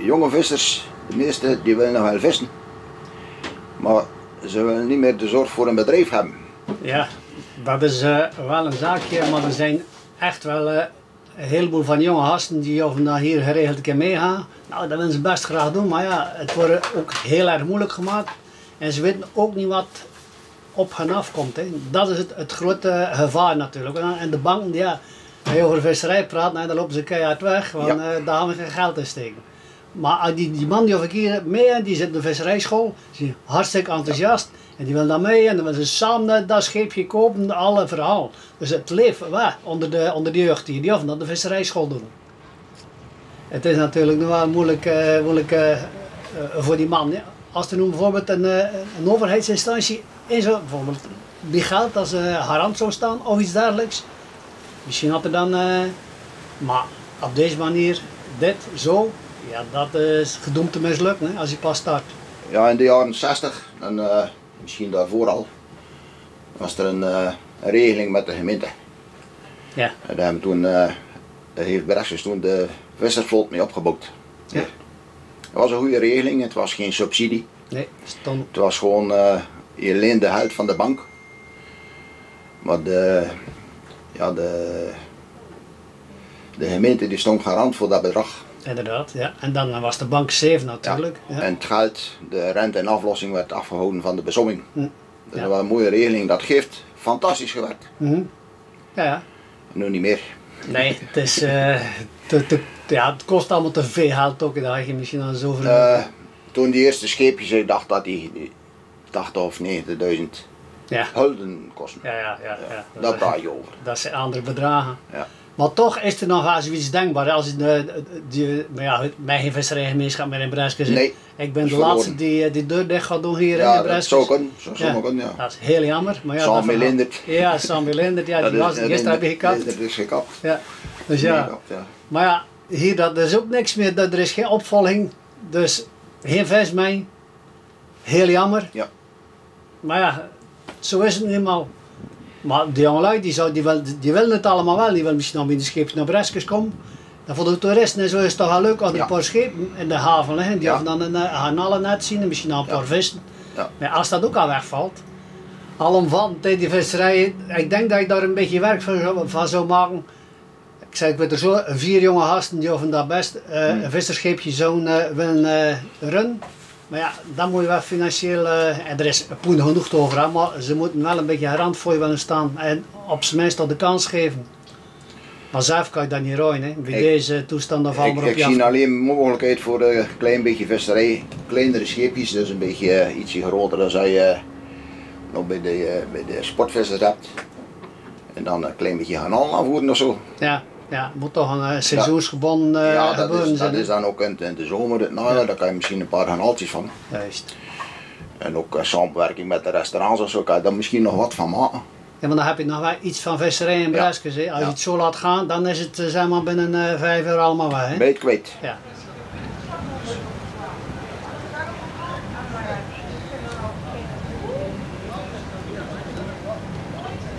jonge vissers, de meeste, die willen nog wel vissen. Maar ze willen niet meer de zorg voor een bedrijf hebben. Ja, dat is wel een zaakje, maar er zijn echt wel een heleboel van jonge gasten die of naar hier geregeld een keer meegaan. Nou, dat willen ze best graag doen, maar ja, het wordt ook heel erg moeilijk gemaakt. En ze weten ook niet wat op hen afkomt. Hè. Dat is het grote gevaar natuurlijk. En de banken, ja, als je over visserij praat, nou, dan lopen ze keihard weg, want daar gaan we geen geld in steken. Maar als die man die of ik hier mee, die zit in de visserijschool, die is hartstikke enthousiast. En die wil dan mee en dan willen ze samen dat scheepje kopen, alle verhaal. Dus het leeft onder de jeugd die of naar de visserijschool doen. Het is natuurlijk nog wel moeilijk voor die man. Ja. Als er nu bijvoorbeeld een overheidsinstantie in zou, bijvoorbeeld die geld als garant zou staan of iets dergelijks. Misschien had er dan, maar op deze manier, dit, zo, ja, dat is gedoemd te mislukken hè, als je pas start. Ja, in de jaren 60 en misschien daarvoor al, was er een regeling met de gemeente. Ja. En daar hebben toen, heeft Bresjes toen de vissersvloot mee opgebouwd. Ja. Het was een goede regeling, het was geen subsidie. Nee, stond. Het was gewoon, je leende geld van de bank. Maar de gemeente die stond garant voor dat bedrag. Inderdaad, ja. En dan was de bank safe natuurlijk. Ja. Ja. En het geld, de rente en aflossing werd afgehouden van de besomming. Hm. Dat is wel een mooie regeling, dat geeft fantastisch gewerkt. Ja. Nu niet meer. Nee, het is, ja, het kost allemaal te veel geld ook, daar had je misschien al zo over. Toen die eerste scheepjes, ik dacht dat die 80 of 90.000 gulden kosten. Ja. Dat praat je over. Dat zijn andere bedragen. Ja. Maar toch is er nog wel zoiets denkbaar. Als je maar ja, mijn geen visserijgemeenschap meer in Bresken zit. Nee, ik ben de laatste die die deur dicht gaat doen hier in Bresken. Dat zou kunnen. Ja. Dat is heel jammer. Maar ja, Samuel Lindert. Ja, Samuel Lindert, ja, die was gisteren heb je gekapt. Dat is gekapt. Ja. Dus ja. Maar ja, hier dat is ook niks meer. Er is geen opvolging. Dus geen vis mee. Heel jammer. Ja. Maar ja, zo is het nu eenmaal. Maar die jongelui die willen het allemaal wel. Die willen misschien nog met de scheepjes naar Breskes komen. En voor de toeristen en zo is het toch wel leuk als er een paar schepen in de haven liggen. Die dan een garnalen net zien en misschien nog een paar vissen. Ja. Maar als dat ook al wegvalt. Alomvattend die visserij, ik denk dat ik daar een beetje werk van zou maken. Ik zei, ik weet er zo 4 jonge gasten die of dat best een visserscheepje zouden willen runnen. Maar ja, dan moet je wel financieel, en er is poen genoeg over, hè, maar ze moeten wel een beetje garant voor je willen staan en op zijn minst al de kans geven. Maar zelf kan je dat niet rooien, hè. Bij deze toestanden van maar op je Ik zie alleen mogelijkheid voor een klein beetje visserij, kleinere scheepjes, dus een beetje ietsje groter dan je nog bij de sportvissers hebt. En dan een klein beetje garnalen aanvoeren of zo. Ja, moet toch een seizoensgebonden gebeuren zijn. Dat is dan ook in de zomer, het najaar, daar kan je misschien een paar garnaaltjes van. Juist. En ook samenwerking met de restaurants of zo, kan je daar misschien nog wat van maken. Ja, maar dan heb je nog wel iets van visserij in Breskes. Als je het zo laat gaan, dan is het zeg maar binnen 5 uur allemaal weg. Hè? Ben je het kwijt. Ja.